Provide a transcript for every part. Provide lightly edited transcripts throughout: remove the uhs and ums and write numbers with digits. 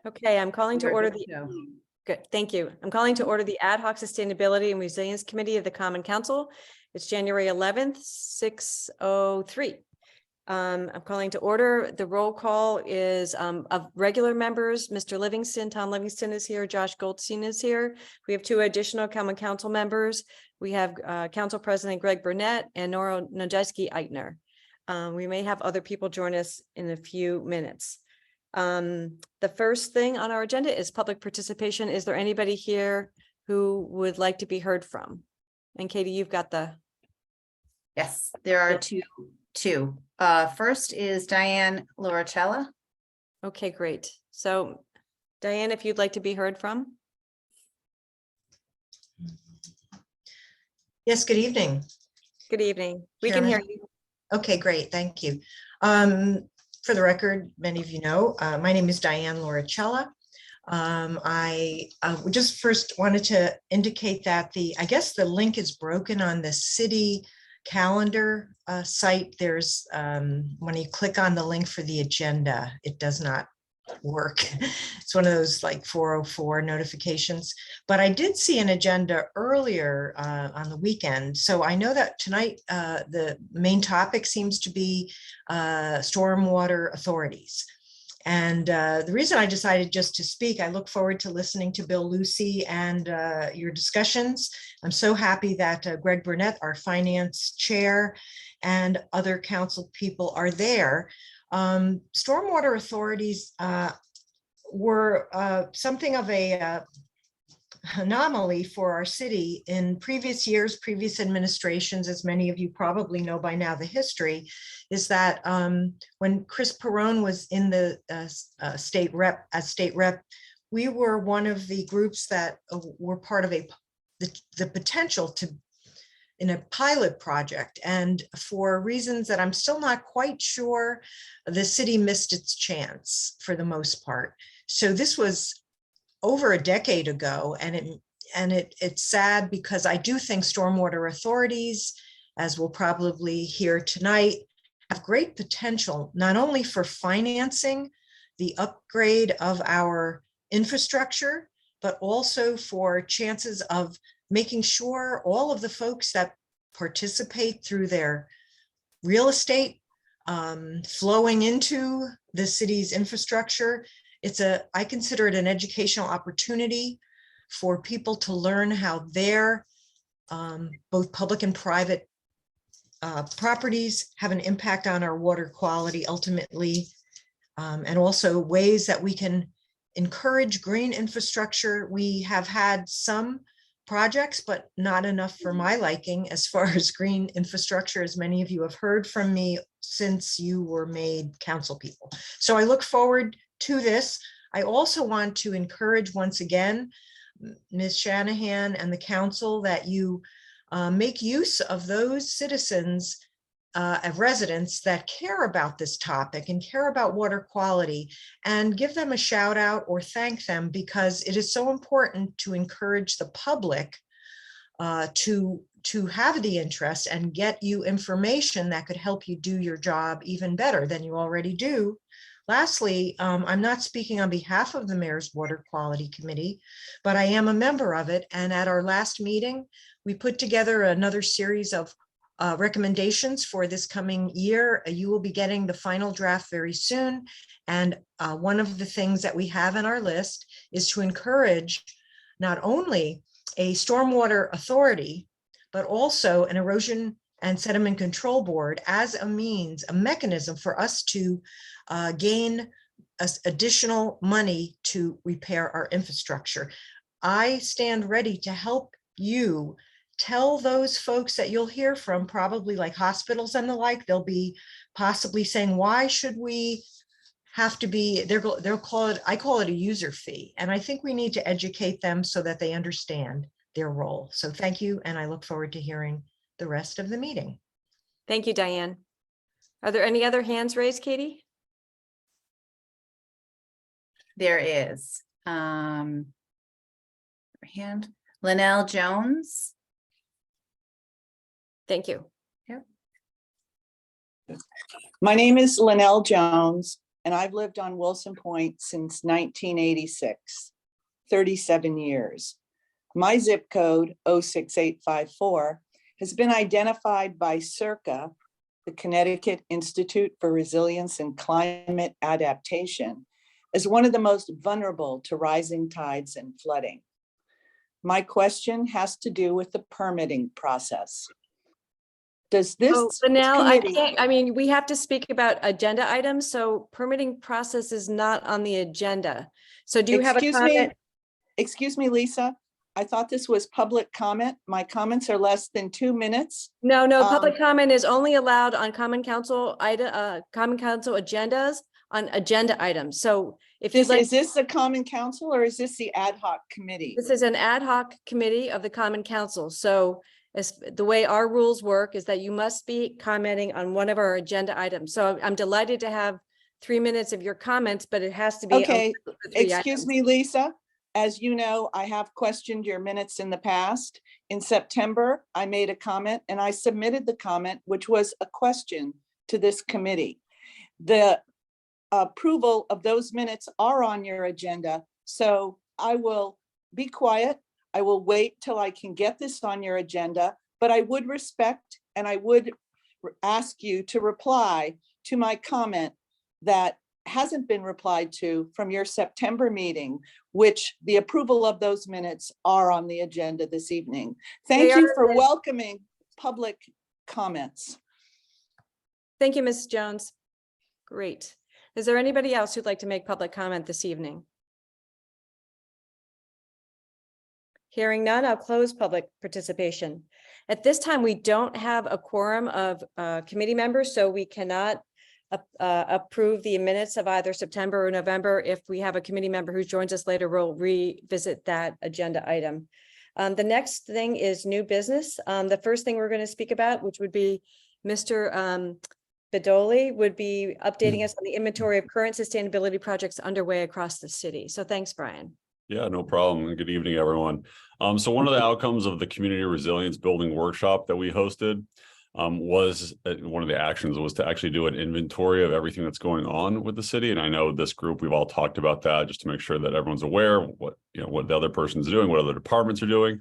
Okay, I'm calling to We're order good the, to go. good, thank you. I'm calling to order the Ad hoc Sustainability and Resilience Committee of the Common Council. It's January 11th, 6:03. I'm calling to order. The roll call is of regular members. Mr. Livingston, Tom Livingston is here. Josh Goldstein is here. We have two additional Common Council members. We have Council President Greg Burnett and Nora Nojewski-Eitner. We may have other people join us in a few minutes. The first thing on our agenda is public participation. Is there anybody here who would like to be heard from? And Katie, you've got the. Yes, there are two. First is Diane Loricella. Okay, great. So Diane, if you'd like to be heard from. Yes, good evening. Good evening. We can hear Chairman. you. Okay, great, thank you. For the record, many of you know, my name is Diane Loricella. I just first wanted to indicate that I guess the link is broken on the city calendar site. There's, when you click on the link for the agenda, it does not work. It's one of those like 404 notifications, but I did see an agenda earlier on the weekend. So I know that tonight the main topic seems to be stormwater authorities. And the reason I decided just to speak, I look forward to listening to Bill Lucy and your discussions. I'm so happy that Greg Burnett, our finance chair, and other council people are there. Stormwater authorities were something of a anomaly for our city in previous years, previous administrations. As many of you probably know by now, the history is that when Chris Perrone was in the state rep, we were one of the groups that were part of the potential to in a pilot project, and for reasons that I'm still not quite sure, the city missed its chance for the most part. So this was over a decade ago, and it's sad because I do think stormwater authorities, as we'll probably hear tonight, have great potential, not only for financing the upgrade of our infrastructure, but also for chances of making sure all of the folks that participate through their real estate flowing into the city's infrastructure. I consider it an educational opportunity for people to learn how their both public and private properties have an impact on our water quality ultimately, and also ways that we can encourage green infrastructure. We have had some projects, but not enough for my liking as far as green infrastructure, as many of you have heard from me since you were made council people. So I look forward to this. I also want to encourage once again, Ms. Shanahan and the council, that you make use of those citizens of residents that care about this topic and care about water quality, and give them a shout out or thank them, because it is so important to encourage the public to have the interest and get you information that could help you do your job even better than you already do. Lastly, I'm not speaking on behalf of the Mayor's Water Quality Committee, but I am a member of it. And at our last meeting, we put together another series of recommendations for this coming year. You will be getting the final draft very soon. And one of the things that we have on our list is to encourage not only a stormwater authority, but also an erosion and sediment control board as a mechanism for us to gain additional money to repair our infrastructure. I stand ready to help you tell those folks that you'll hear from, probably like hospitals and the like. They'll be possibly saying, why should we have to be, they'll call it, I call it a user fee. And I think we need to educate them so that they understand their role. So thank you. And I look forward to hearing the rest of the meeting. Thank you, Diane. Are there any other hands raised, Katie? There is. Hand. Linnell Jones. Thank you. My name is Linnell Jones. and I've lived on Wilson Point since 1986, 37 years. My zip code, 06854, has been identified by CIRCA, the Connecticut Institute for Resilience and Climate Adaptation, as one of the most vulnerable to rising tides and flooding. My question has to do with the permitting process. Does this Oh, but now I committee- can't, I mean, we have to speak about agenda items, so permitting process is not on the agenda. So do you have a Excuse me, comment? excuse me, Lisa. I thought this was public comment. My comments are less than 2 minutes. No, public um, comment is only allowed on common council common council agendas on agenda items. So if you'd Is like, this the common council or is this the ad hoc committee? this is an ad hoc committee of the common council. So as the way our rules work is that you must be commenting on one of our agenda items. So I'm delighted to have 3 minutes of your comments, but it has to be. Okay, only the 3 excuse items. me, Lisa. As you know, I have questioned your minutes in the past. In September, I made a comment and I submitted the comment, which was a question to this committee. The approval of those minutes are on your agenda, so I will be quiet. I will wait till I can get this on your agenda, but I would respect and I would ask you to reply to my comment that hasn't been replied to from your September meeting, which the approval of those minutes are on the agenda this evening. Thank They you are for the- welcoming public comments. Thank you, Ms. Jones. Great. Is there anybody else who'd like to make public comment this evening? Hearing none, I'll close public participation. At this time, we don't have a quorum of committee members, so we cannot approve the minutes of either September or November. If we have a committee member who joins us later, we'll revisit that agenda item. The next thing is new business. The first thing we're going to speak about, which would be Mr. Bedoli, would be updating us on the inventory of current sustainability projects underway across the city. So thanks, Brian. Yeah, no problem. And good evening, everyone. So one of the outcomes of the community resilience building workshop that we hosted was one of the actions was to actually do an inventory of everything that's going on with the city. And I know this group, we've all talked about that just to make sure that everyone's aware of what the other person's doing, what other departments are doing.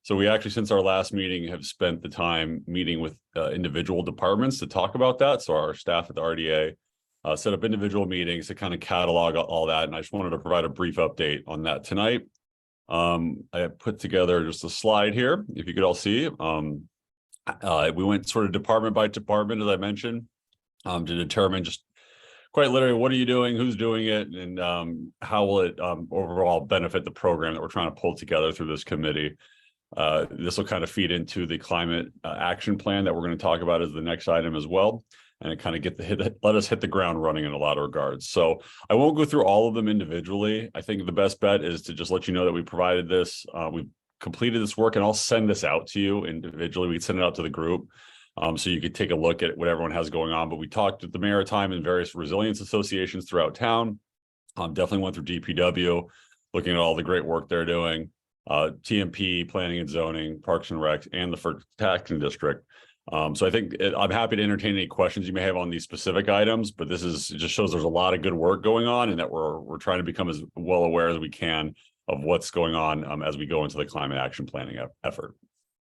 So we actually, since our last meeting, have spent the time meeting with individual departments to talk about that. So our staff at the RDA set up individual meetings to kind of catalog all that. And I just wanted to provide a brief update on that tonight. I have put together just a slide here, if you could all see. We went sort of department by department, as I mentioned, to determine just quite literally, what are you doing, who's doing it, and how will it overall benefit the program that we're trying to pull together through this committee. This will kind of feed into the climate action plan that we're going to talk about as the next item as well. And it kind of let us hit the ground running in a lot of regards. So I won't go through all of them individually. I think the best bet is to just let you know that we provided this, we've completed this work, and I'll send this out to you individually. We can send it out to the group. So you could take a look at what everyone has going on. But we talked with the Maritime and various resilience associations throughout town. Definitely went through DPW, looking at all the great work they're doing. TMP, Planning and Zoning, Parks and Rec, and the First Taxing District. So I think I'm happy to entertain any questions you may have on these specific items, but it just shows there's a lot of good work going on, and that we're trying to become as well aware as we can of what's going on as we go into the climate action planning effort.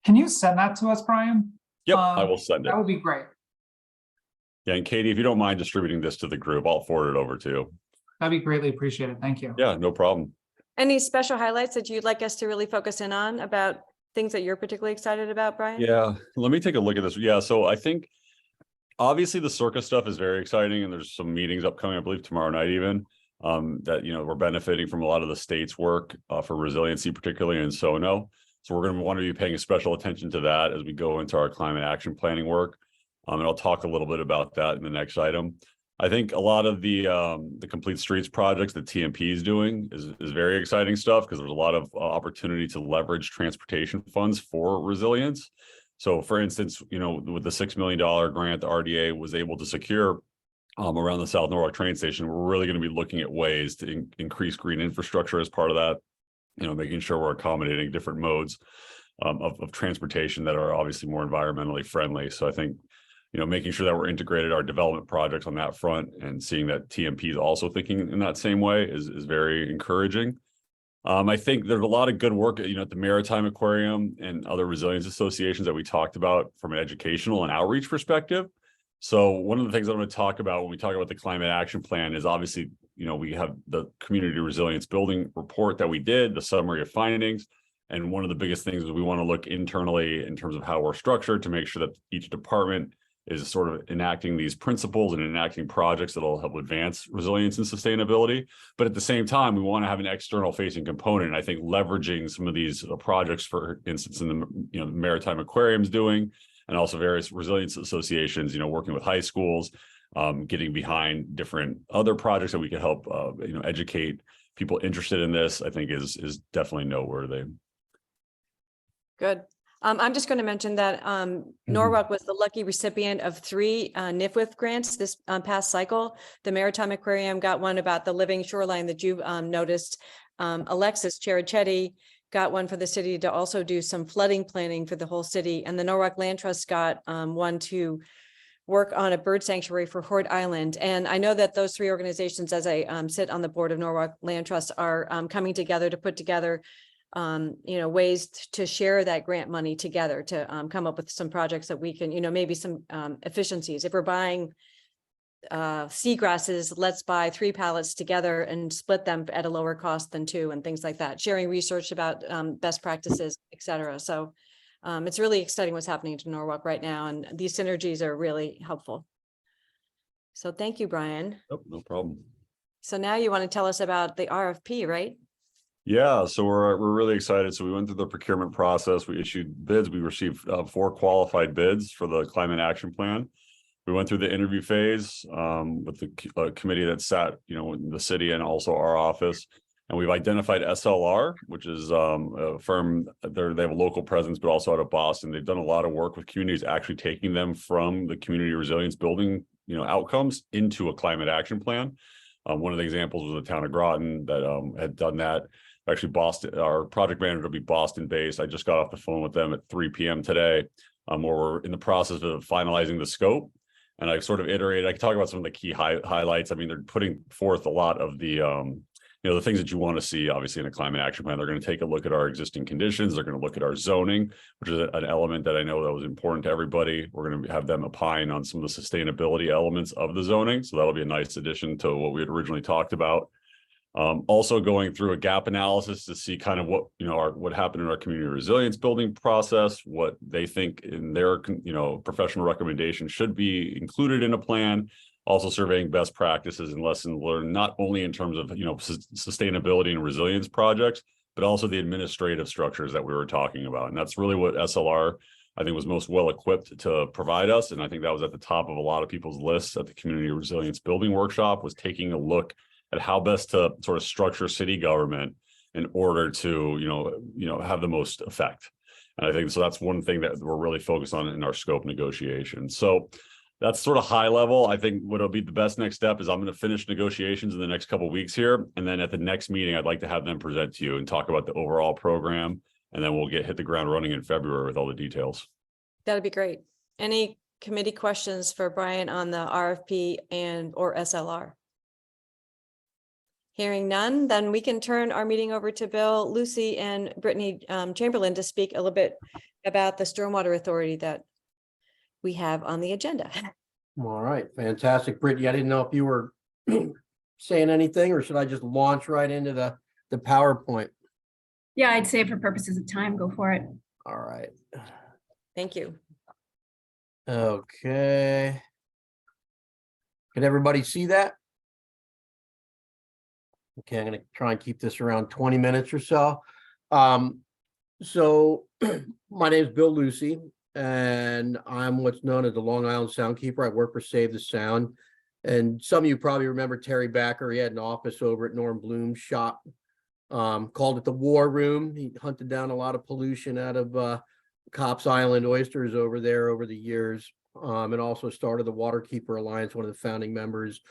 Can you send that to us, Brian? Yep, I will send it. That would be great. Yeah, and Katie, if you don't mind distributing this to the group, I'll forward it over to you. That'd be greatly appreciated. Thank you. Yeah, no problem. Any special highlights that you'd like us to really focus in on about things that you're particularly excited about, Brian? Yeah, let me take a look at this. Yeah, so I think obviously the circus stuff is very exciting, and there's some meetings upcoming, I believe tomorrow night even, that we're benefiting from a lot of the state's work for resiliency, particularly in SONO. So we're going to want to be paying special attention to that as we go into our climate action planning work. And I'll talk a little bit about that in the next item. I think a lot of the Complete Streets projects that TMP is doing is very exciting stuff, because there's a lot of opportunity to leverage transportation funds for resilience. So for instance, with the $6 million grant the RDA was able to secure around the South Norwalk train station, we're really going to be looking at ways to increase green infrastructure as part of that, making sure we're accommodating different modes of transportation that are obviously more environmentally friendly. So I think making sure that we're integrated our development projects on that front, and seeing that TMP is also thinking in that same way is very encouraging. I think there's a lot of good work, at the Maritime Aquarium and other resilience associations that we talked about from an educational and outreach perspective. So one of the things I'm going to talk about when we talk about the climate action plan is obviously, we have the community resilience building report that we did, the summary of findings. And one of the biggest things is we want to look internally in terms of how we're structured to make sure that each department is sort of enacting these principles and enacting projects that'll help advance resilience and sustainability. But at the same time, we want to have an external facing component. And I think leveraging some of these projects, for instance, in the Maritime Aquarium's doing, and also various resilience associations, working with high schools, getting behind different other projects that we can help, educate people interested in this, I think is definitely noteworthy. Good. I'm just going to mention that Norwalk was the lucky recipient of 3 NIFWIF grants this past cycle. The Maritime Aquarium got one about the living shoreline that you noticed. Alexis Cherichetti got one for the city to also do some flooding planning for the whole city. And the Norwalk Land Trust got one to work on a bird sanctuary for Horde Island. And I know that those 3 organizations, as I sit on the board of Norwalk Land Trust, are coming together to put together ways to share that grant money together to come up with some projects that we can, maybe some efficiencies. If we're buying seagrasses, let's buy 3 pallets together and split them at a lower cost than 2, and things like that. Sharing research about best practices, et cetera. So it's really exciting what's happening to Norwalk right now, and these synergies are really helpful. So thank you, Brian. Oh, no problem. So now you want to tell us about the RFP, right? Yeah, so we're really excited. So we went through the procurement process. We issued bids. We received 4 qualified bids for the climate action plan. We went through the interview phase with the committee that sat, in the city and also our office. And we've identified SLR, which is a firm. They have a local presence, but also out of Boston. They've done a lot of work with communities, actually taking them from the community resilience building, outcomes into a climate action plan. One of the examples was the town of Groton that had done that. Actually, Boston, our project manager will be Boston based. I just got off the phone with them at 3 p.m. today, where we're in the process of finalizing the scope. And I sort of iterated, I can talk about some of the key highlights. I mean, they're putting forth a lot of the, the things that you want to see, obviously, in a climate action plan. They're going to take a look at our existing conditions. They're going to look at our zoning, which is an element that I know that was important to everybody. We're going to have them opine on some of the sustainability elements of the zoning. So that'll be a nice addition to what we had originally talked about. Also going through a gap analysis to see kind of what, what happened in our community resilience building process, what they think in their, professional recommendations should be included in a plan. Also surveying best practices and lessons learned, not only in terms of, sustainability and resilience projects, but also the administrative structures that we were talking about. And that's really what SLR, I think, was most well equipped to provide us. And I think that was at the top of a lot of people's lists at the community resilience building workshop, was taking a look at how best to sort of structure city government in order to, have the most effect. And I think so that's one thing that we're really focused on in our scope negotiation. So that's sort of high level. I think what'll be the best next step is I'm going to finish negotiations in the next couple of weeks here. And then at the next meeting, I'd like to have them present to you and talk about the overall program. And then we'll hit the ground running in February with all the details. That'd be great. Any committee questions for Brian on the RFP or SLR? Hearing none, then we can turn our meeting over to Bill, Lucy, and Brittany Chamberlain to speak a little bit about the Stormwater Authority that we have on the agenda. All right, fantastic. Brittany, I didn't know if you were saying anything, or should I just launch right into the PowerPoint? Yeah, I'd say for purposes of time, go for it. All right. Thank you. Okay. Can everybody see that? Okay, I'm going to try and keep this around 20 minutes or so. So my name is Bill Lucy, and I'm what's known as the Long Island Soundkeeper. I work for Save the Sound. And some of you probably remember Terry Backer. He had an office over at Norm Bloom's shop, called it the War Room. He hunted down a lot of pollution out of Cops Island oysters over there over the years, and also started the Waterkeeper Alliance, one of the founding members.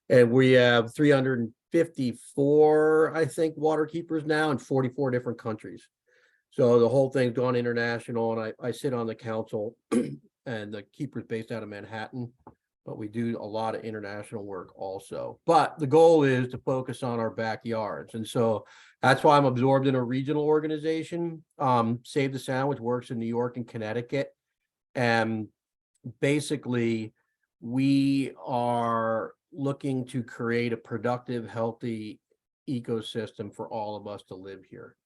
And we have 354, I think, water keepers now in 44 different countries. So the whole thing's gone international, and I sit on the council. and the keeper's based out of Manhattan, but we do a lot of international work also. But the goal is to focus on our backyards. And so that's why I'm absorbed in a regional organization, Save the Sound, which works in New York and Connecticut. And basically, we are looking to create a productive, healthy ecosystem for all of us to live here.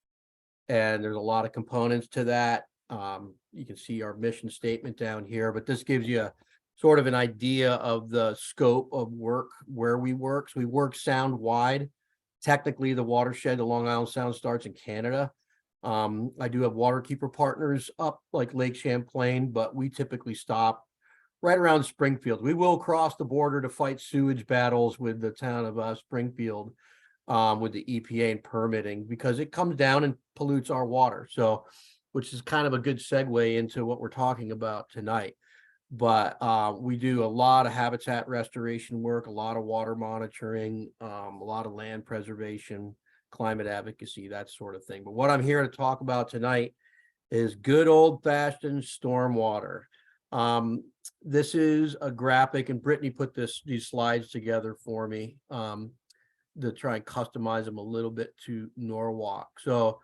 And there's a lot of components to that. You can see our mission statement down here, but this gives you sort of an idea of the scope of work where we work. So we work sound wide. Technically, the watershed, the Long Island Sound, starts in Canada. I do have waterkeeper partners up like Lake Champlain, but we typically stop right around Springfield. We will cross the border to fight sewage battles with the town of Springfield, with the EPA and permitting, because it comes down and pollutes our water. So, which is kind of a good segue into what we're talking about tonight. But we do a lot of habitat restoration work, a lot of water monitoring, a lot of land preservation, climate advocacy, that sort of thing. But what I'm here to talk about tonight is good old-fashioned stormwater. This is a graphic, and Brittany put these slides together for me to try and customize them a little bit to Norwalk. So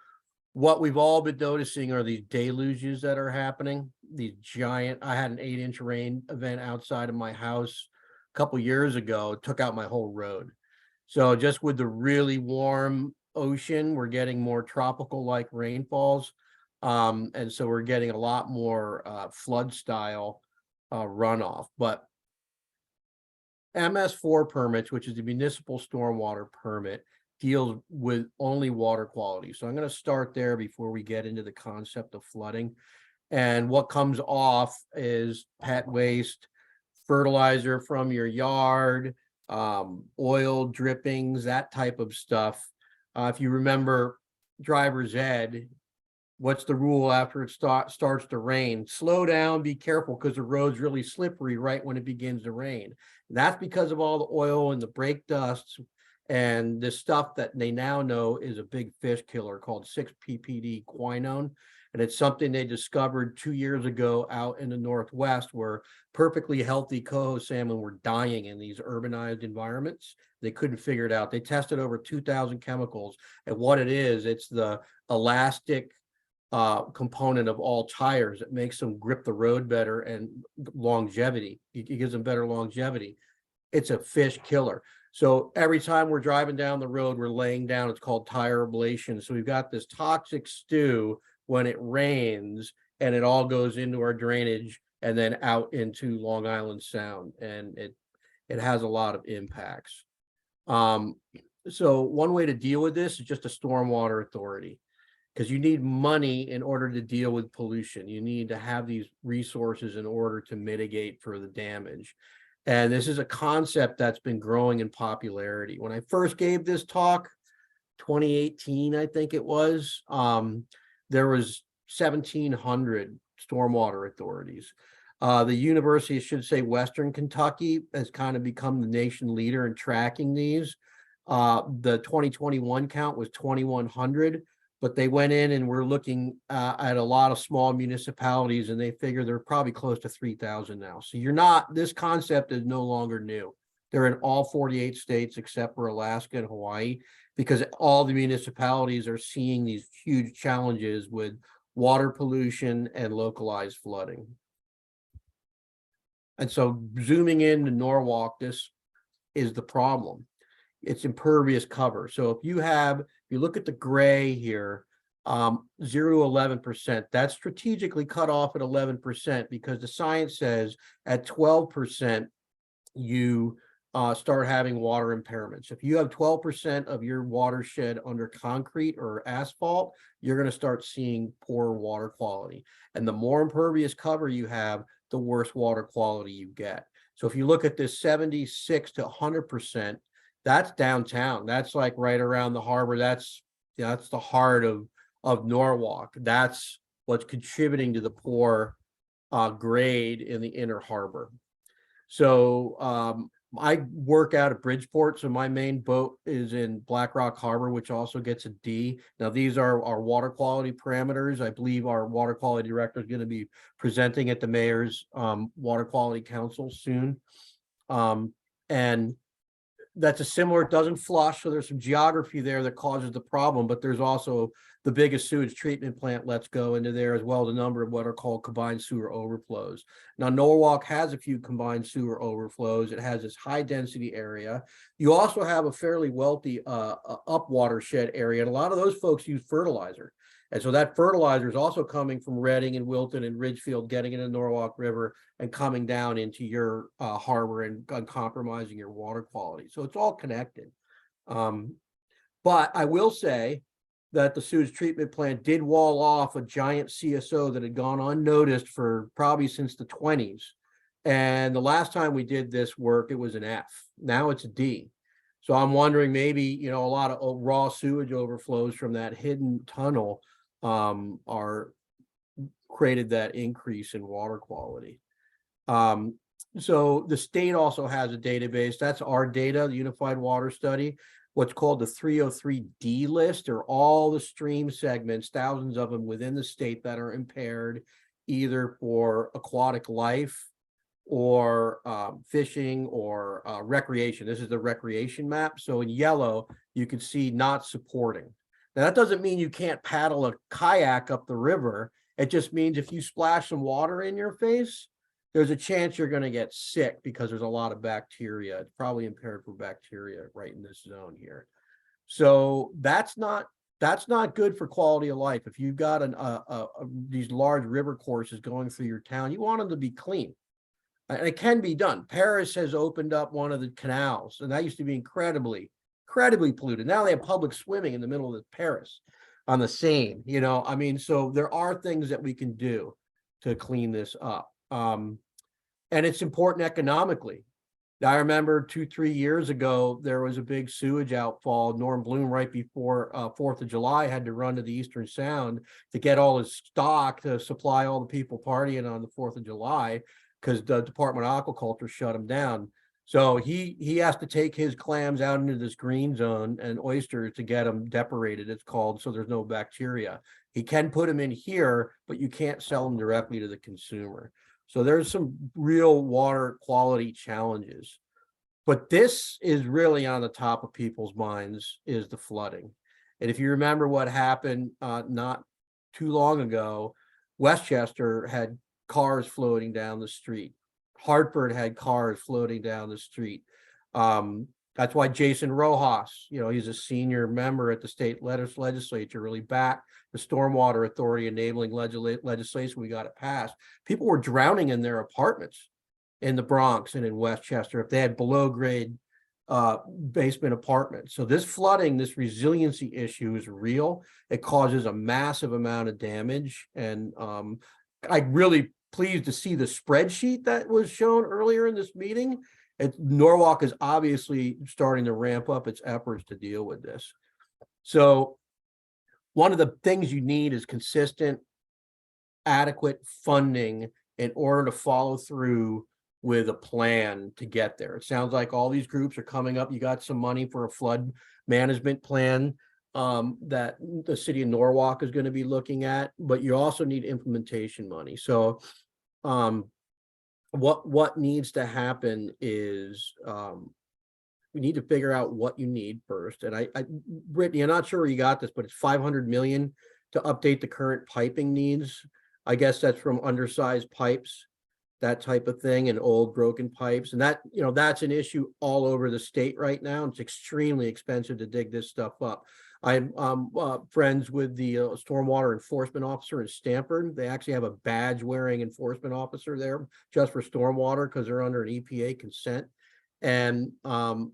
what we've all been noticing are these deluges that are happening. These giant, I had an 8-inch rain event outside of my house a couple years ago, it took out my whole road. So just with the really warm ocean, we're getting more tropical like rainfalls. And so we're getting a lot more flood style runoff. But MS4 permits, which is the municipal stormwater permit, deals with only water quality. So I'm going to start there before we get into the concept of flooding. And what comes off is pet waste, fertilizer from your yard, oil drippings, that type of stuff. If you remember driver's ed, what's the rule after it starts to rain? Slow down, be careful, because the road's really slippery right when it begins to rain. And that's because of all the oil and the brake dusts and this stuff that they now know is a big fish killer called 6-PPD quinone. And it's something they discovered 2 years ago out in the Northwest, where perfectly healthy coho salmon were dying in these urbanized environments. They couldn't figure it out. They tested over 2,000 chemicals. And what it is, it's the elastic component of all tires that makes them grip the road better and longevity. It gives them better longevity. It's a fish killer. So every time we're driving down the road, we're laying down, it's called tire ablation. So we've got this toxic stew when it rains, and it all goes into our drainage and then out into Long Island Sound, and it has a lot of impacts. So one way to deal with this is just a stormwater authority, because you need money in order to deal with pollution. You need to have these resources in order to mitigate for the damage. And this is a concept that's been growing in popularity. When I first gave this talk, 2018, I think it was, there was 1,700 stormwater authorities. The university, I should say, Western Kentucky, has kind of become the nation leader in tracking these. The 2021 count was 2,100, but they went in and were looking at a lot of small municipalities, and they figure they're probably close to 3,000 now. So this concept is no longer new. They're in all 48 states except for Alaska and Hawaii, because all the municipalities are seeing these huge challenges with water pollution and localized flooding. And so zooming into Norwalk, this is the problem. It's impervious cover. So if you look at the gray here, 0 to 11%, that's strategically cut off at 11%, because the science says at 12%, you start having water impairments. If you have 12% of your watershed under concrete or asphalt, you're going to start seeing poor water quality. And the more impervious cover you have, the worse water quality you get. So if you look at this 76 to 100%, that's downtown. That's like right around the harbor. That's the heart of Norwalk. That's what's contributing to the poor grade in the inner harbor. So I work out of Bridgeport, so my main boat is in Black Rock Harbor, which also gets a D. Now, these are our water quality parameters. I believe our water quality director is going to be presenting at the mayor's water quality council soon. And that's a similar, it doesn't flush, so there's some geography there that causes the problem, but there's also the biggest sewage treatment plant lets go into there, as well as a number of what are called combined sewer overflows. Now, Norwalk has a few combined sewer overflows. It has this high density area. You also have a fairly wealthy up watershed area, and a lot of those folks use fertilizer. And so that fertilizer is also coming from Reading and Wilton and Ridgefield, getting into the Norwalk River and coming down into your harbor and compromising your water quality. So it's all connected. But I will say that the sewage treatment plant did wall off a giant CSO that had gone unnoticed for probably since the 20s. And the last time we did this work, it was an F. Now it's a D. So I'm wondering, maybe, you know, a lot of raw sewage overflows from that hidden tunnel are created that increase in water quality. So the state also has a database. That's our data, the Unified Water Study. What's called the 303D list are all the stream segments, thousands of them within the state that are impaired, either for aquatic life or fishing or recreation. This is the recreation map. So in yellow, you can see not supporting. Now, that doesn't mean you can't paddle a kayak up the river. It just means if you splash some water in your face, there's a chance you're going to get sick because there's a lot of bacteria. It's probably impaired for bacteria right in this zone here. So that's not good for quality of life. If you've got these large river courses going through your town, you want them to be clean. And it can be done. Paris has opened up one of the canals, and that used to be incredibly polluted. Now they have public swimming in the middle of Paris on the Seine, you know, I mean, so there are things that we can do to clean this up. And it's important economically. I remember 2-3 years ago, there was a big sewage outfall. Norm Bloom, right before 4th of July, had to run to the Eastern Sound to get all his stock to supply all the people partying on the 4th of July, because the Department of Aquaculture shut him down. So he has to take his clams out into this green zone and oysters to get them depurated, it's called, so there's no bacteria. He can put them in here, but you can't sell them directly to the consumer. So there's some real water quality challenges. But this is really on the top of people's minds, is the flooding. And if you remember what happened not too long ago, Westchester had cars floating down the street. Hartford had cars floating down the street. That's why Jason Rojas, you know, he's a senior member at the state legislature, really backed the Stormwater Authority enabling legislation. We got it passed. People were drowning in their apartments in the Bronx and in Westchester if they had below grade basement apartments. So this flooding, this resiliency issue is real. It causes a massive amount of damage. And I'm really pleased to see the spreadsheet that was shown earlier in this meeting. Norwalk is obviously starting to ramp up its efforts to deal with this. So one of the things you need is consistent, adequate funding in order to follow through with a plan to get there. It sounds like all these groups are coming up. You got some money for a flood management plan that the city of Norwalk is going to be looking at, but you also need implementation money. So what needs to happen is we need to figure out what you need first. And Brittany, I'm not sure where you got this, but it's 500 million to update the current piping needs. I guess that's from undersized pipes, that type of thing, and old broken pipes. And that, you know, that's an issue all over the state right now. It's extremely expensive to dig this stuff up. I'm friends with the stormwater enforcement officer in Stamford. They actually have a badge wearing enforcement officer there just for stormwater because they're under an EPA consent. And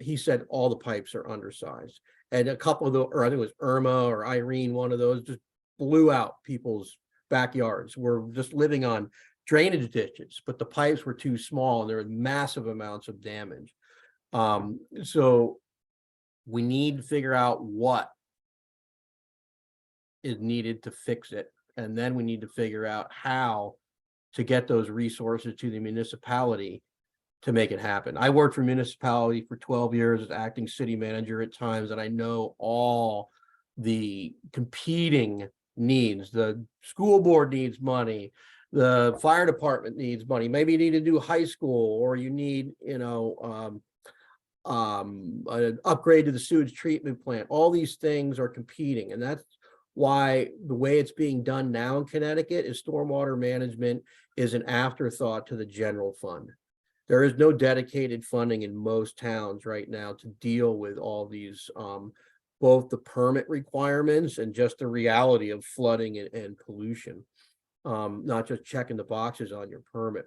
he said all the pipes are undersized. And a couple of the, or I think it was Irma or Irene, one of those just blew out people's backyards. We're just living on drainage ditches, but the pipes were too small and there were massive amounts of damage. So we need to figure out what is needed to fix it. And then we need to figure out how to get those resources to the municipality to make it happen. I worked for municipality for 12 years as acting city manager at times, and I know all the competing needs. The school board needs money. The fire department needs money. Maybe you need a new high school, or you need, an upgrade to the sewage treatment plant. All these things are competing, and that's why the way it's being done now in Connecticut is stormwater management is an afterthought to the general fund. There is no dedicated funding in most towns right now to deal with all these, both the permit requirements and just the reality of flooding and pollution. Not just checking the boxes on your permit.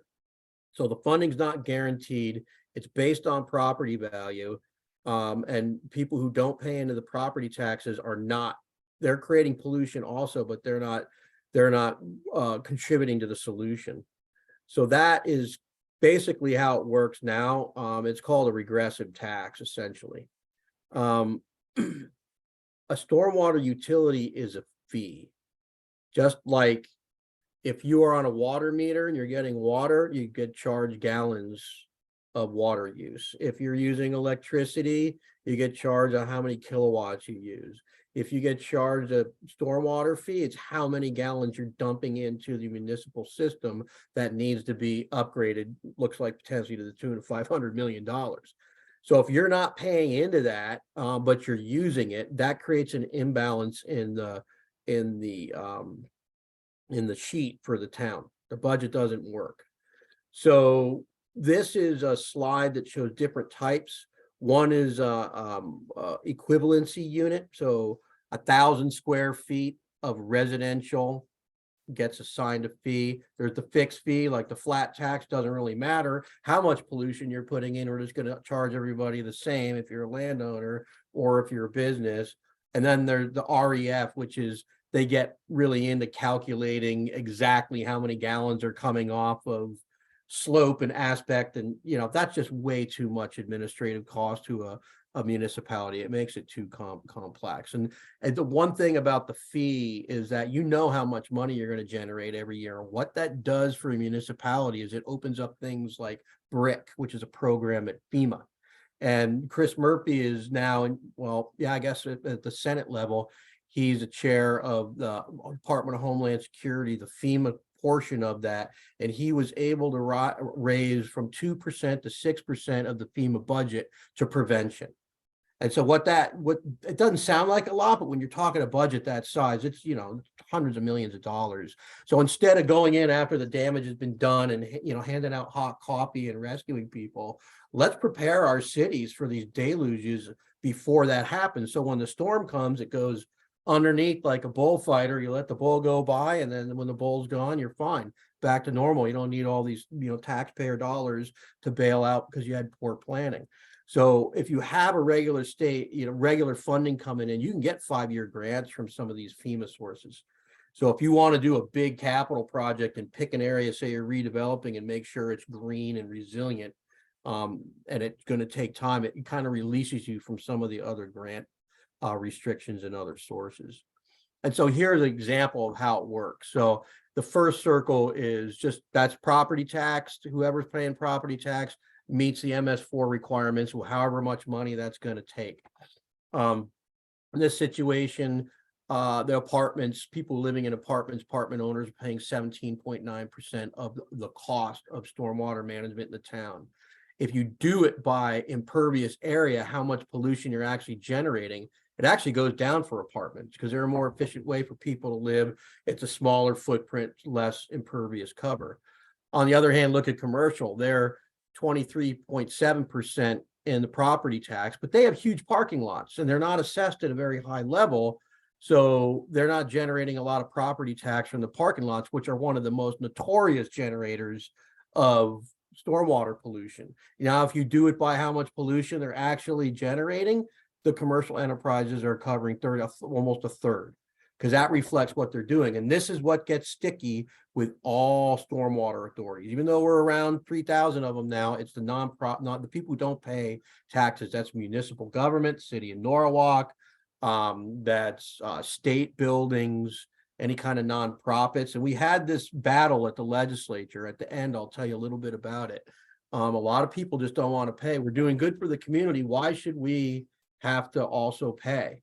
So the funding's not guaranteed. It's based on property value. And people who don't pay into the property taxes are not, they're creating pollution also, but they're not contributing to the solution. So that is basically how it works now. It's called a regressive tax, essentially. A stormwater utility is a fee. Just like if you are on a water meter and you're getting water, you get charged gallons of water use. If you're using electricity, you get charged on how many kilowatts you use. If you get charged a stormwater fee, it's how many gallons you're dumping into the municipal system that needs to be upgraded, looks like potentially to the tune of $500 million. So if you're not paying into that, but you're using it, that creates an imbalance in the sheet for the town. The budget doesn't work. So this is a slide that shows different types. One is equivalency unit. So 1,000 square feet of residential gets assigned a fee. There's the fixed fee, like the flat tax, doesn't really matter how much pollution you're putting in. We're just going to charge everybody the same if you're a landowner or if you're a business. And then there's the REF, which is they get really into calculating exactly how many gallons are coming off of slope and aspect. And, that's just way too much administrative cost to a municipality. It makes it too complex. And the one thing about the fee is that how much money you're going to generate every year. What that does for a municipality is it opens up things like BRIC, which is a program at FEMA. And Chris Murphy is now, I guess at the Senate level, he's a chair of the Department of Homeland Security, the FEMA portion of that, and he was able to raise from 2% to 6% of the FEMA budget to prevention. And so what it doesn't sound like a lot, but when you're talking a budget that size, it's hundreds of millions of dollars. So instead of going in after the damage has been done and handing out hot coffee and rescuing people, let's prepare our cities for these deluges before that happens. So when the storm comes, it goes underneath like a bullfighter. You let the bull go by, and then when the bull's gone, you're fine, back to normal. You don't need all these taxpayer dollars to bail out because you had poor planning. So if you have a regular regular funding coming in, you can get 5-year grants from some of these FEMA sources. So if you want to do a big capital project and pick an area, say you're redeveloping, and make sure it's green and resilient, and it's going to take time, it kind of releases you from some of the other grant restrictions and other sources. And so here's an example of how it works. So the first circle is that's property tax. Whoever's paying property tax meets the MS4 requirements, however much money that's going to take. In this situation, the apartments, people living in apartments, apartment owners are paying 17.9% of the cost of stormwater management in the town. If you do it by impervious area, how much pollution you're actually generating, it actually goes down for apartments because they're a more efficient way for people to live. It's a smaller footprint, less impervious cover. On the other hand, look at commercial. They're 23.7% in the property tax, but they have huge parking lots and they're not assessed at a very high level. So they're not generating a lot of property tax from the parking lots, which are one of the most notorious generators of stormwater pollution. If you do it by how much pollution they're actually generating, the commercial enterprises are covering almost a third, because that reflects what they're doing. And this is what gets sticky with all stormwater authorities. Even though we're around 3,000 of them now, it's the not the people who don't pay taxes. That's municipal government, city of Norwalk, that's state buildings, any kind of nonprofits. And we had this battle at the legislature. At the end, I'll tell you a little bit about it. A lot of people just don't want to pay. We're doing good for the community. Why should we have to also pay?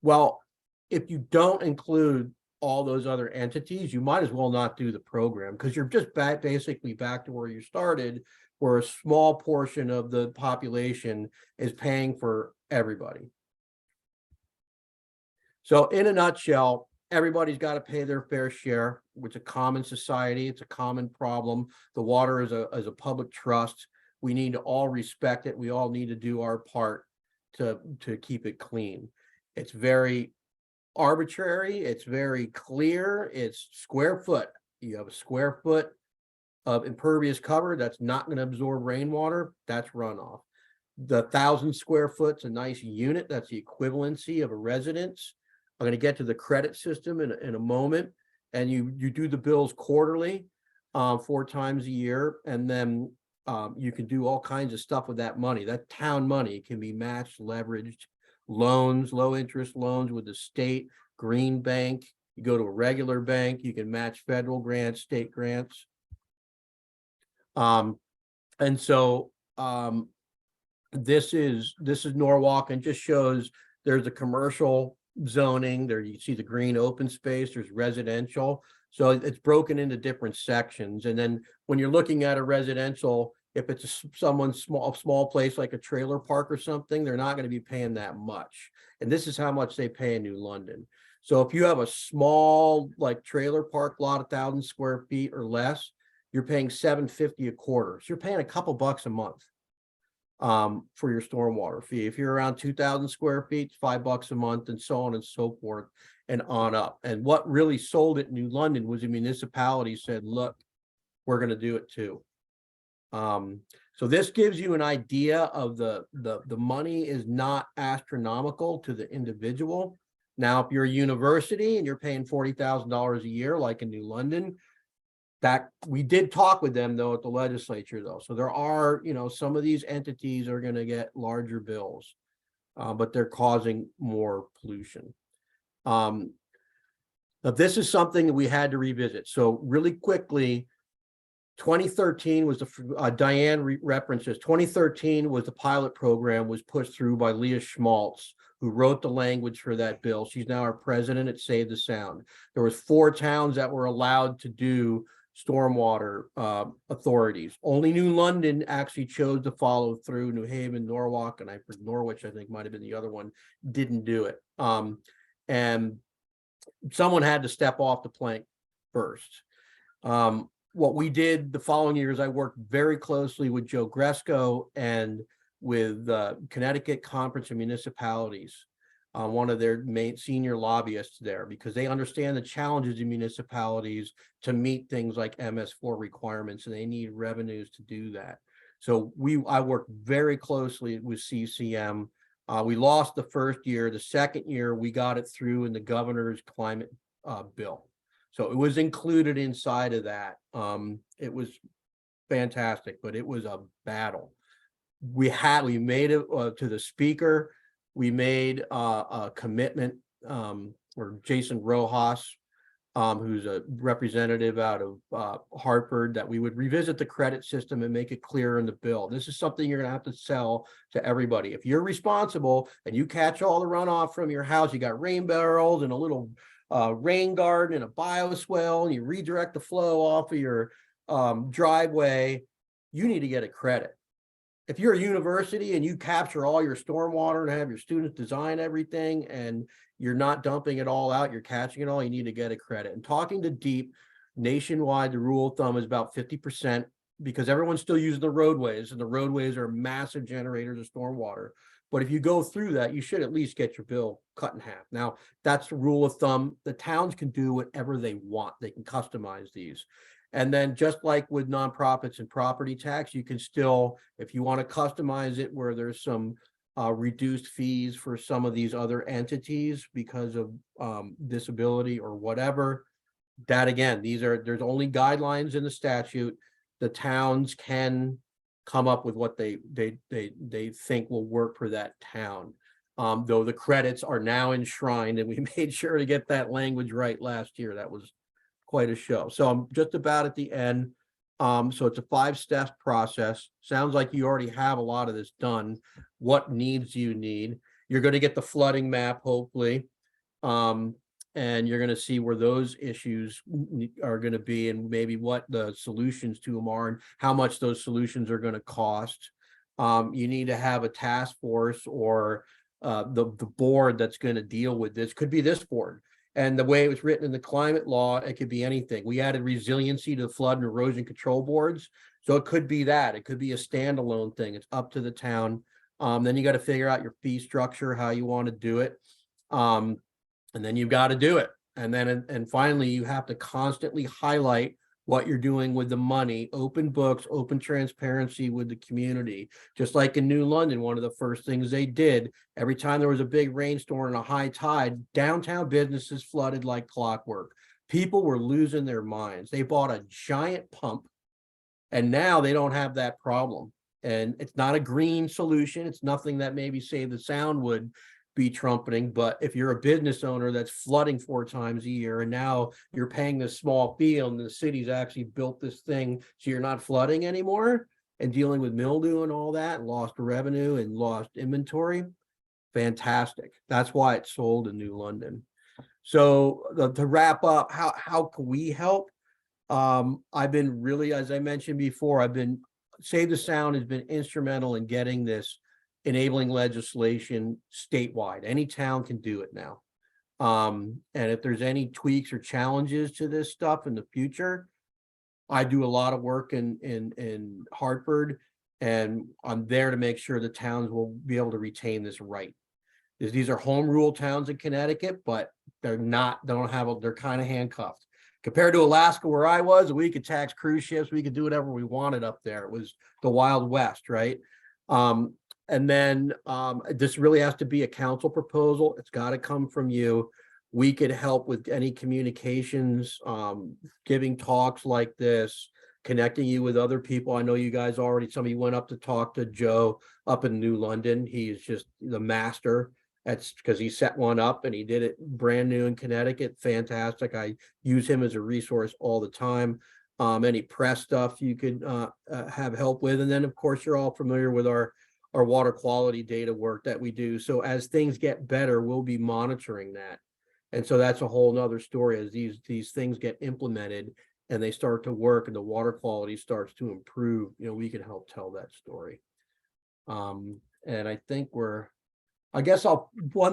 Well, if you don't include all those other entities, you might as well not do the program because you're just basically back to where you started, where a small portion of the population is paying for everybody. So in a nutshell, everybody's got to pay their fair share. It's a common society. It's a common problem. The water is a public trust. We need to all respect it. We all need to do our part to keep it clean. It's very arbitrary. It's very clear. It's square foot. You have a square foot of impervious cover that's not going to absorb rainwater. That's runoff. The 1,000 square foot's a nice unit. That's the equivalency of a residence. I'm going to get to the credit system in a moment, and you do the bills quarterly, 4 times a year, and then you can do all kinds of stuff with that money. That town money can be matched, leveraged, loans, low interest loans with the state, green bank. You go to a regular bank, you can match federal grants, state grants. And so this is Norwalk, and just shows there's a commercial zoning there. You see the green open space, there's residential. So it's broken into different sections. And then when you're looking at a residential, if it's someone's small place like a trailer park or something, they're not going to be paying that much. And this is how much they pay in New London. So if you have a small like trailer park lot, 1,000 square feet or less, you're paying $7.50 a quarter. So you're paying a couple bucks a month for your stormwater fee. If you're around 2,000 square feet, it's $5 a month, and so on and so forth and on up. And what really sold it in New London was the municipality said, look, we're going to do it too. So this gives you an idea of the money is not astronomical to the individual. Now, if you're a university and you're paying $40,000 a year, like in New London, that we did talk with them though at the legislature though. So there are, some of these entities are going to get larger bills, but they're causing more pollution. But this is something that we had to revisit. So really quickly, 2013 was Diane references. 2013 was the pilot program was pushed through by Leah Schmaltz, who wrote the language for that bill. She's now our president at Save the Sound. There was 4 towns that were allowed to do stormwater authorities. Only New London actually chose to follow through. New Haven, Norwalk, and Norwich, I think might have been the other one, didn't do it. And someone had to step off the plank first. What we did the following years, I worked very closely with Joe Gresco and with Connecticut Conference of Municipalities, one of their main senior lobbyists there, because they understand the challenges in municipalities to meet things like MS4 requirements, and they need revenues to do that. So I worked very closely with CCM. We lost the first year. The second year, we got it through in the governor's climate bill. So it was included inside of that. It was fantastic, but it was a battle. We made it to the speaker. We made a commitment, or Jason Rojas, who's a representative out of Hartford, that we would revisit the credit system and make it clear in the bill. This is something you're going to have to sell to everybody. If you're responsible and you catch all the runoff from your house, you got rain barrels and a little rain garden and a bioswale, and you redirect the flow off of your driveway, you need to get a credit. If you're a university and you capture all your stormwater and have your students design everything and you're not dumping it all out, you're catching it all, you need to get a credit. And talking to DEEP, nationwide, the rule of thumb is about 50%, because everyone's still using the roadways, and the roadways are massive generators of stormwater. But if you go through that, you should at least get your bill cut in half. Now, that's the rule of thumb. The towns can do whatever they want. They can customize these. And then just like with nonprofits and property tax, you can still, if you want to customize it where there's some reduced fees for some of these other entities because of disability or whatever, that again, there's only guidelines in the statute. The towns can come up with what they think will work for that town. Though the credits are now enshrined, and we made sure to get that language right last year. That was quite a show. So I'm just about at the end. So it's a 5-step process. Sounds like you already have a lot of this done. What needs you need? You're going to get the flooding map, hopefully. And you're going to see where those issues are going to be and maybe what the solutions to them are and how much those solutions are going to cost. You need to have a task force or the board that's going to deal with this. Could be this board. And the way it was written in the climate law, it could be anything. We added resiliency to the flood and erosion control boards. So it could be that. It could be a standalone thing. It's up to the town. Then you got to figure out your fee structure, how you want to do it. And then you've got to do it. And then, and finally, you have to constantly highlight what you're doing with the money, open books, open transparency with the community. Just like in New London, one of the first things they did, every time there was a big rainstorm and a high tide, downtown businesses flooded like clockwork. People were losing their minds. They bought a giant pump and now they don't have that problem. And it's not a green solution. It's nothing that maybe Save the Sound would be trumpeting, but if you're a business owner that's flooding 4 times a year and now you're paying this small fee and the city's actually built this thing so you're not flooding anymore and dealing with mildew and all that and lost revenue and lost inventory, fantastic. That's why it's sold in New London. So to wrap up, how can we help? I've been really, as I mentioned before, Save the Sound has been instrumental in getting this enabling legislation statewide. Any town can do it now. And if there's any tweaks or challenges to this stuff in the future, I do a lot of work in Hartford, and I'm there to make sure the towns will be able to retain this right. These are home rule towns in Connecticut, but they're kind of handcuffed. Compared to Alaska, where I was, we could tax cruise ships, we could do whatever we wanted up there. It was the Wild West, right? And then this really has to be a council proposal. It's got to come from you. We could help with any communications, giving talks like this, connecting you with other people. I know you guys already, some of you went up to talk to Joe up in New London. He's just the master. That's because he set one up and he did it brand new in Connecticut. Fantastic. I use him as a resource all the time. Any press stuff you could have help with. And then, of course, you're all familiar with our water quality data work that we do. So as things get better, we'll be monitoring that. And so that's a whole nother story as these things get implemented and they start to work and the water quality starts to improve, we can help tell that story. And I think one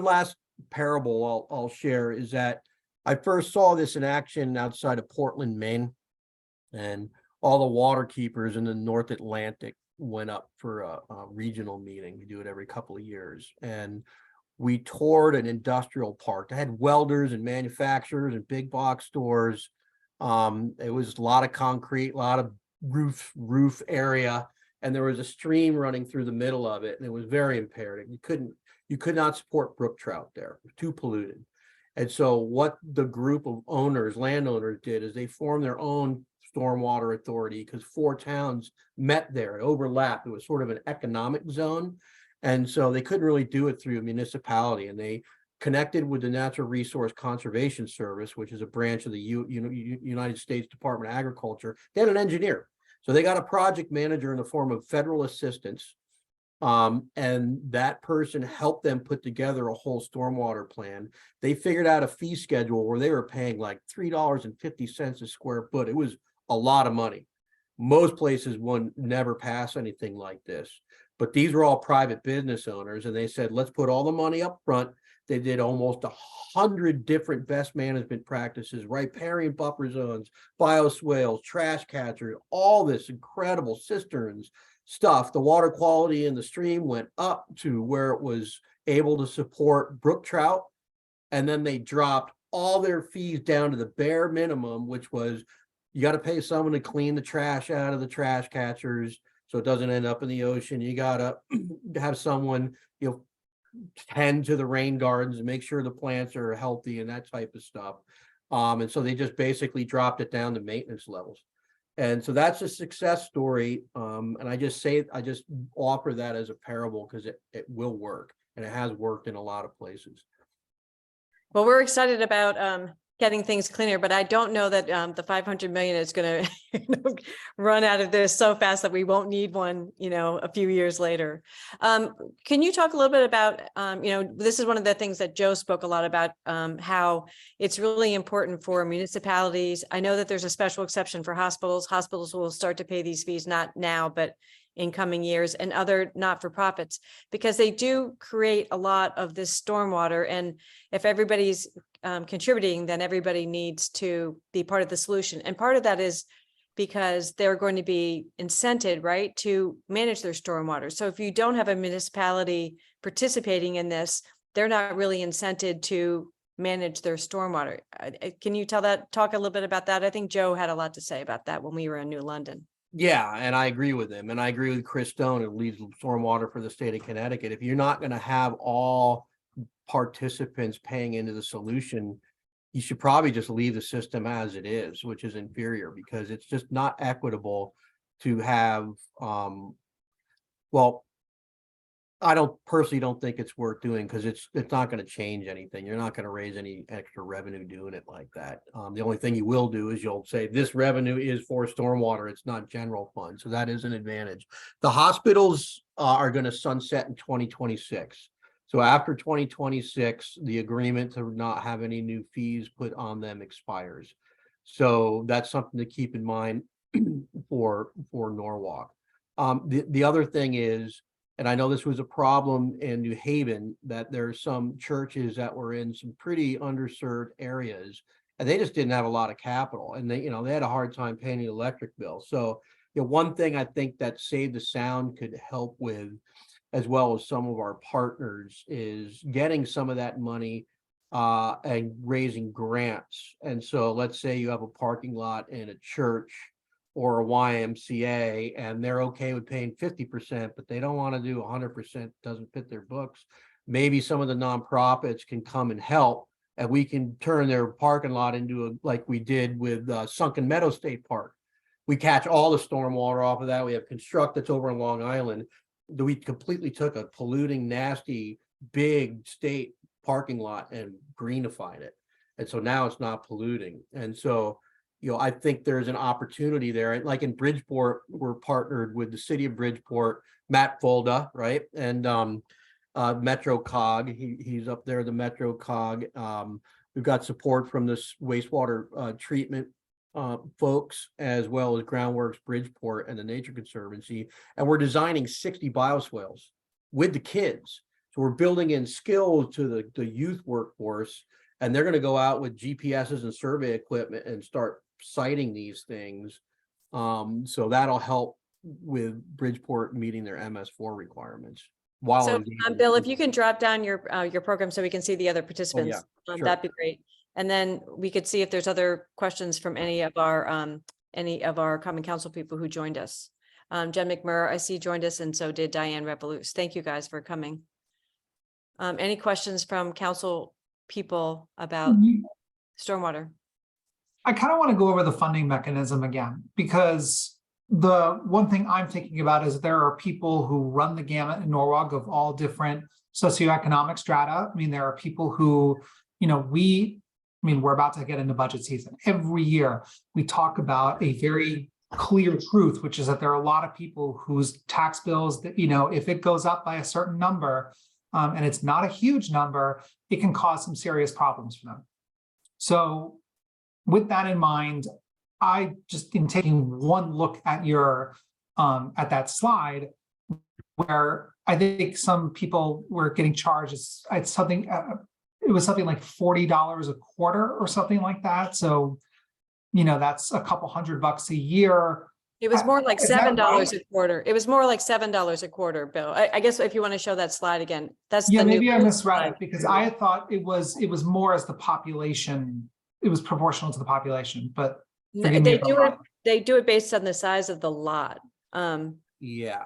last parable I'll share is that I first saw this in action outside of Portland, Maine, and all the water keepers in the North Atlantic went up for a regional meeting. We do it every couple of years. And we toured an industrial park that had welders and manufacturers and big box stores. It was a lot of concrete, a lot of roof area. And there was a stream running through the middle of it. And it was very imperative. You could not support brook trout there. It was too polluted. And so what the group of landowners did is they formed their own stormwater authority because 4 towns met there. It overlapped. It was sort of an economic zone. And so they couldn't really do it through a municipality. And they connected with the Natural Resource Conservation Service, which is a branch of the United States Department of Agriculture. They had an engineer. So they got a project manager in the form of federal assistance. And that person helped them put together a whole stormwater plan. They figured out a fee schedule where they were paying like $3.50 a square foot. It was a lot of money. Most places would never pass anything like this, but these were all private business owners. And they said, let's put all the money up front. They did almost 100 different best management practices, riparian buffer zones, bioswales, trash catchers, all this incredible cisterns stuff. The water quality in the stream went up to where it was able to support brook trout. And then they dropped all their fees down to the bare minimum, which was you got to pay someone to clean the trash out of the trash catchers so it doesn't end up in the ocean. You got to have someone, tend to the rain gardens and make sure the plants are healthy and that type of stuff. And so they just basically dropped it down to maintenance levels. And so that's a success story. And I just offer that as a parable because it will work and it has worked in a lot of places. Well, we're excited about getting things cleaner, but I don't know that the 500 million is going to run out of this so fast that we won't need one, a few years later. Can you talk a little bit about, this is one of the things that Joe spoke a lot about, how it's really important for municipalities. I know that there's a special exception for hospitals. Hospitals will start to pay these fees, not now, but in coming years, and other not-for-profits, because they do create a lot of this stormwater. And if everybody's contributing, then everybody needs to be part of the solution. And part of that is because they're going to be incented, right, to manage their stormwater. So if you don't have a municipality participating in this, they're not really incented to manage their stormwater. Can you talk a little bit about that? I think Joe had a lot to say about that when we were in New London. Yeah, and I agree with him. And I agree with Chris Stone, who leads stormwater for the state of Connecticut. If you're not going to have all participants paying into the solution, you should probably just leave the system as it is, which is inferior, because it's just not equitable to have, well, I personally don't think it's worth doing, because it's not going to change anything. You're not going to raise any extra revenue doing it like that. The only thing you will do is you'll say this revenue is for stormwater. It's not general fund. So that is an advantage. The hospitals are going to sunset in 2026. So after 2026, the agreement to not have any new fees put on them expires. So that's something to keep in mind for Norwalk. The other thing is, and I know this was a problem in New Haven, that there are some churches that were in some pretty underserved areas, and they just didn't have a lot of capital, and they had a hard time paying the electric bill. So, one thing I think that Save the Sound could help with, as well as some of our partners, is getting some of that money and raising grants. And so let's say you have a parking lot in a church or a YMCA, and they're okay with paying 50%, but they don't want to do 100%, doesn't fit their books. Maybe some of the nonprofits can come and help, and we can turn their parking lot into like we did with Sunken Meadow State Park. We catch all the stormwater off of that. We have Construct that's over on Long Island. We completely took a polluting, nasty, big state parking lot and greenified it. And so now it's not polluting. And so, I think there's an opportunity there. And like in Bridgeport, we're partnered with the city of Bridgeport, Matt Folda, right? And Metro Cog, he's up there, the Metro Cog. We've got support from this wastewater treatment folks, as well as Groundworks Bridgeport and the Nature Conservancy. And we're designing 60 bioswales with the kids. So we're building in skills to the youth workforce, and they're going to go out with GPSs and survey equipment and start siting these things. So that'll help with Bridgeport meeting their MS4 requirements. So Bill, if you can drop down your program so we can see the other participants, sure. that'd be great. And then we could see if there's other questions from any of our Common Council people who joined us. Jen McMurray, I see, joined us, and so did Diane Revolus. Thank you guys for coming. Any questions from council people about stormwater? I kind of want to go over the funding mechanism again, because the one thing I'm thinking about is there are people who run the gamut in Norwalk of all different socioeconomic strata. I mean, there are people who, we're about to get into budget season. Every year we talk about a very clear truth, which is that there are a lot of people whose tax bills that, if it goes up by a certain number, and it's not a huge number, it can cause some serious problems for them. So with that in mind, I just, in taking one look at your at that slide, where I think some people were getting charged, it's something, it was something like $40 a quarter or something like that. So, that's a couple $100 a year. It was more like $7 a quarter. It was more like $7 a quarter, Bill. I guess if you want to show that slide again, that's maybe I misread it, because I had thought it was more as the population. It was proportional to the population, but they do it based on the size of the lot. Yeah.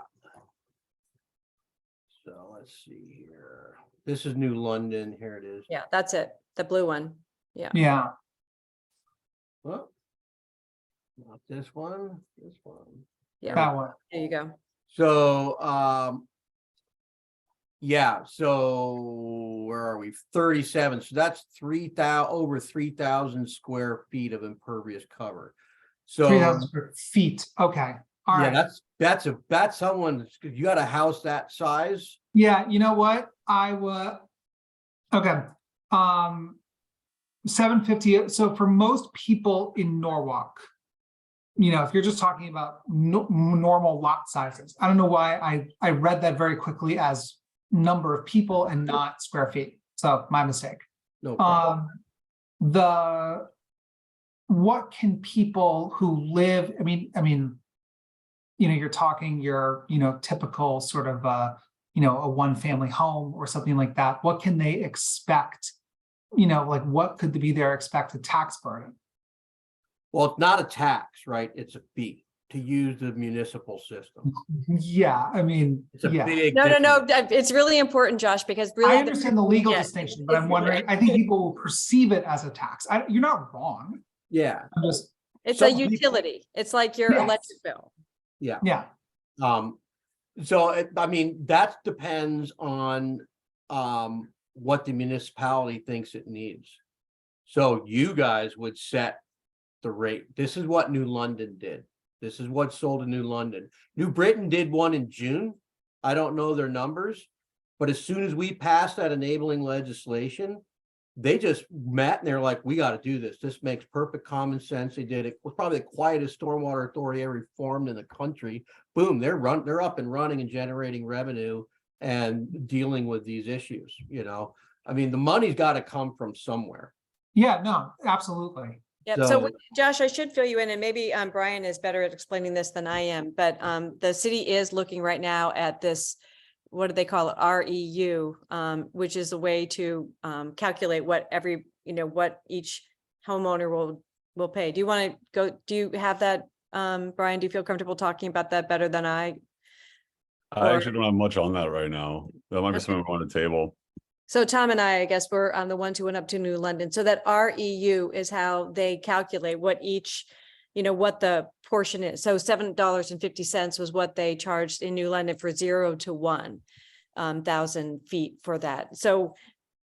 So let's see here. This is New London. Here it is. Yeah, that's it. The blue one. Yeah. Yeah. Well, not this one. This one. Yeah. That one. There you go. So Yeah, so where are we? 37. So that's 3,000, over 3,000 square feet of impervious cover. So 3,000 square feet. Okay. All yeah, right. that's someone, you got a house that size. Yeah, you know what? I would, okay. 750. So for most people in Norwalk, if you're just talking about normal lot sizes, I don't know why I read that very quickly as number of people and not square feet. So my mistake. No problem. What can people who live, I mean, you're talking your, typical sort of, a one family home or something like that. What can they expect? Like what could be their expected tax burden? Well, it's not a tax, right? It's a fee to use the municipal system. Yeah, I mean, It's a yeah. big. No, difference. it's really important, Josh, because really. I understand the legal yeah, distinction, but I'm it's- wondering, I think people will perceive it as a tax. You're not wrong. Yeah, I'm just, It's a some people- utility. It's like your Yes. electric bill. yeah, So I mean, that depends on what the municipality thinks it needs. So you guys would set the rate. This is what New London did. This is what sold in New London. New Britain did one in June. I don't know their numbers, but as soon as we passed that enabling legislation, they just met and they're like, we got to do this. This makes perfect common sense. They did it. Was probably the quietest stormwater authority ever formed in the country. Boom, they're up and running and generating revenue and dealing with these issues. I mean, the money's got to come from somewhere. yeah, no, absolutely. Yep. So- So Josh, I should fill you in, and maybe Brian is better at explaining this than I am, but the city is looking right now at this, what do they call it? REU, which is a way to calculate what what each homeowner will pay. Do you want to go, do you have that, Brian? Do you feel comfortable talking about that better than I? I Or- actually don't have much on that right now. That might be Okay. something on the table. So Tom and I guess, we're the ones who went up to New London. So that REU is how they calculate what each, what the portion is. So $7.50 was what they charged in New London for 0 to 1,000 feet for that. So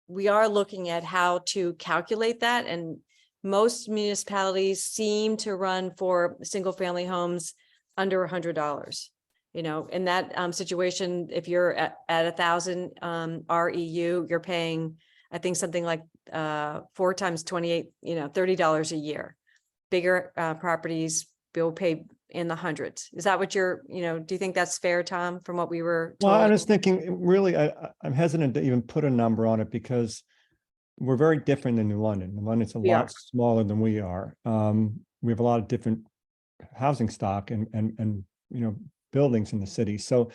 we are looking at how to calculate that, and most municipalities seem to run for single family homes under $100. In that situation, if you're at 1,000 REU, you're paying, I think, something like 4 times 28, $30 a year. Bigger properties will pay in the hundreds. Is that what do you think that's fair, Tom, from what we were Well, I told? was thinking, really, I'm hesitant to even put a number on it because we're very different than New London. New London's a We lot are. smaller than we are. We have a lot of different housing stock and buildings in the city. So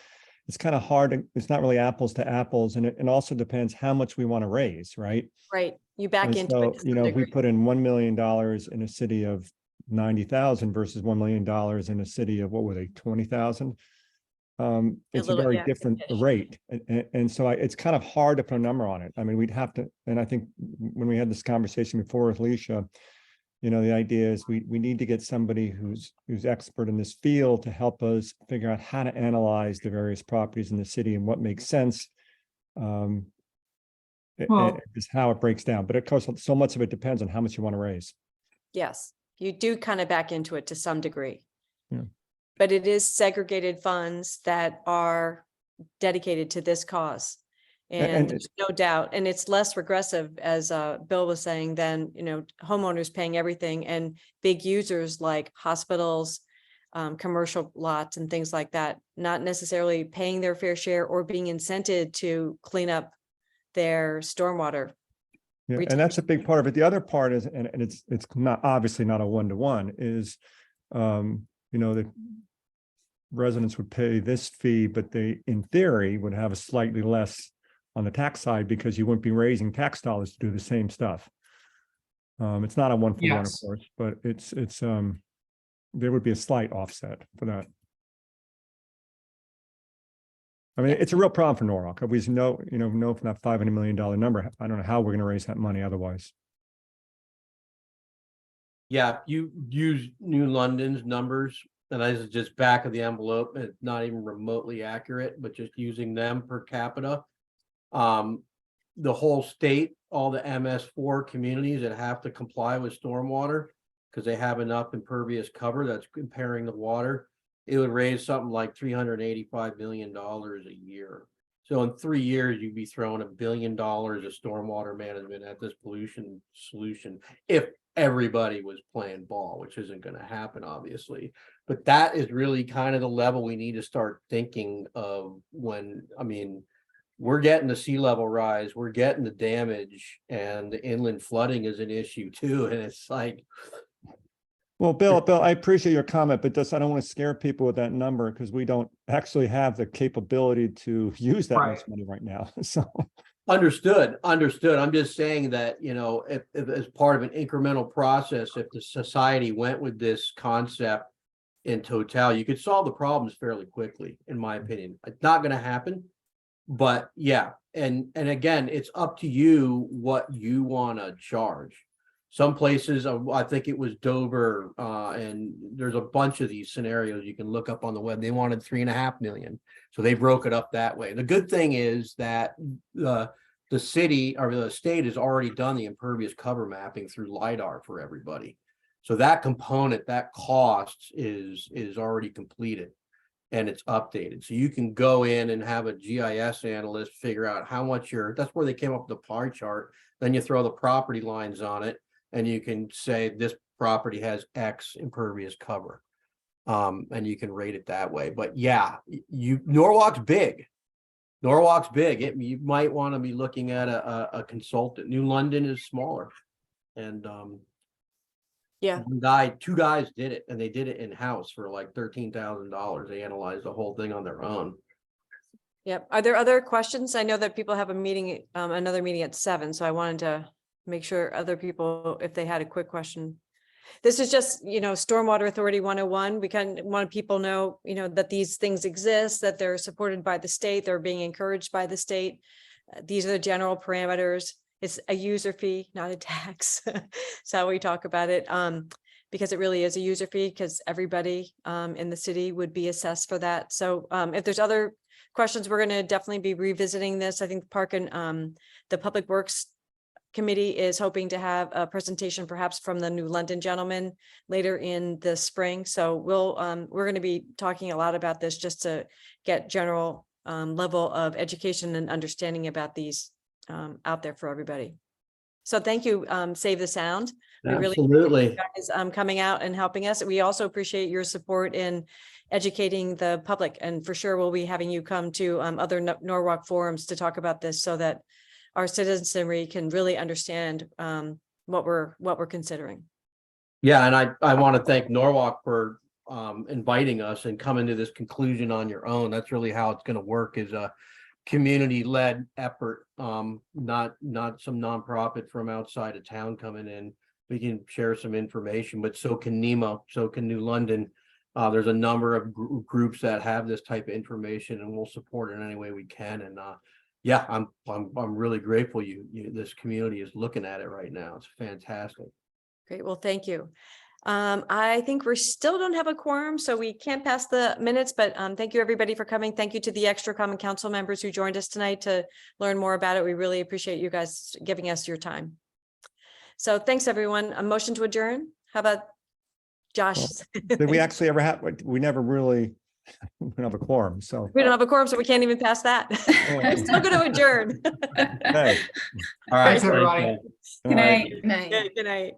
it's kind of hard. It's not really apples to apples. And it also depends how much we want to raise, right? Right, you back And into so, it. to some if we degree. put in $1 million in a city of 90,000 versus $1 million in a city of, what were they, 20,000? It's a little- very yeah, different ish. rate. And so it's kind of hard to put a number on it. I mean, we'd have to, and I think when we had this conversation before with Leisha, the idea is we need to get somebody who's expert in this field to help us figure out how to analyze the various properties in the city and what makes sense. Well- Is how it breaks down, but of course, so much of it depends on how much you want to raise. Yes, you do kind of back into it to some degree. Yeah. But it is segregated funds that are dedicated to this cause. and And there's no doubt, and it's less regressive, as Bill was saying, than, homeowners paying everything, and big users like hospitals, commercial lots and things like that, not necessarily paying their fair share or being incented to clean up their stormwater. Yeah, Retention. and that's a big part of it. The other part is, and it's not, obviously not a one-to-one, is, the residents would pay this fee, but they, in theory, would have a slightly less on the tax side because you wouldn't be raising tax dollars to do the same stuff. It's not a one-for-one, of Yes. course, but it's there would be a slight offset for that. I mean, it's a real problem for Norwalk. We know from that $500 million number, I don't know how we're going to raise that money otherwise. Yeah, you use New London's numbers, and this is just back of the envelope. It's not even remotely accurate, but just using them per capita, The whole state, all the MS4 communities that have to comply with stormwater because they have enough impervious cover that's impairing the water, it would raise something like $385 million a year. So in 3 years, you'd be throwing $1 billion of stormwater management at this pollution solution if everybody was playing ball, which isn't going to happen, obviously. But that is really kind of the level we need to start thinking of when, I mean, we're getting the sea level rise, we're getting the damage, and the inland flooding is an issue too. And it's like, Well, Bill, I appreciate your comment, but I don't want to scare people with that number because we don't actually have the capability to use that much Right. money right now. So, understood. I'm just saying that, you know, if as part of an incremental process, if the society went with this concept in total, you could solve the problems fairly quickly, in my opinion. It's not going to happen, but yeah. And again, it's up to you what you want to charge. Some places, I think it was Dover, and there's a bunch of these scenarios you can look up on the web. They wanted 3.5 million. So they broke it up that way. The good thing is that the city or the state has already done the impervious cover mapping through LiDAR for everybody. So that component, that cost is already completed and it's updated. So you can go in and have a GIS analyst figure out how much that's where they came up with the pie chart. Then you throw the property lines on it and you can say this property has X impervious cover. And you can rate it that way. But yeah, Norwalk's big. You might want to be looking at a consultant. New London is smaller. And Yeah. two guys did it, and they did it in-house for like $13,000. They analyzed the whole thing on their own. Yep. Are there other questions? I know that people have a meeting, another meeting at 7, so I wanted to make sure other people, if they had a quick question. This is just, Stormwater Authority 101. We kind of want people know, that these things exist, that they're supported by the state, they're being encouraged by the state. These are the general parameters. It's a user fee, not a tax. That's how we talk about it. Because it really is a user fee, because everybody in the city would be assessed for that. So if there's other questions, we're going to definitely be revisiting this. I think Park and the Public Works Committee is hoping to have a presentation perhaps from the New London gentleman later in the spring. So we're going to be talking a lot about this just to get general level of education and understanding about these out there for everybody. So thank you, Save the Sound. We really Absolutely. appreciate you guys coming out and helping us. We also appreciate your support in educating the public, and for sure we'll be having you come to other Norwalk forums to talk about this so that our citizenry can really understand what we're considering. Yeah, and I want to thank Norwalk for inviting us and coming to this conclusion on your own. That's really how it's going to work, is a community-led effort, not some nonprofit from outside of town coming in. We can share some information, but so can NEMO, so can New London. There's a number of groups that have this type of information, and we'll support it in any way we can. And yeah, I'm really grateful this community is looking at it right now. It's fantastic. Great. Well, thank you. I think we still don't have a quorum, so we can't pass the minutes, but thank you everybody for coming. Thank you to the extra Common Council members who joined us tonight to learn more about it. We really appreciate you guys giving us your time. So thanks, everyone. A motion to adjourn. How about Josh? did we actually ever have, we never really, we don't have a quorum, so. We don't have a quorum, so we can't even pass that. I'm still going to adjourn. Okay. All right. Thanks, everybody. All Good right. night. Night. Good night.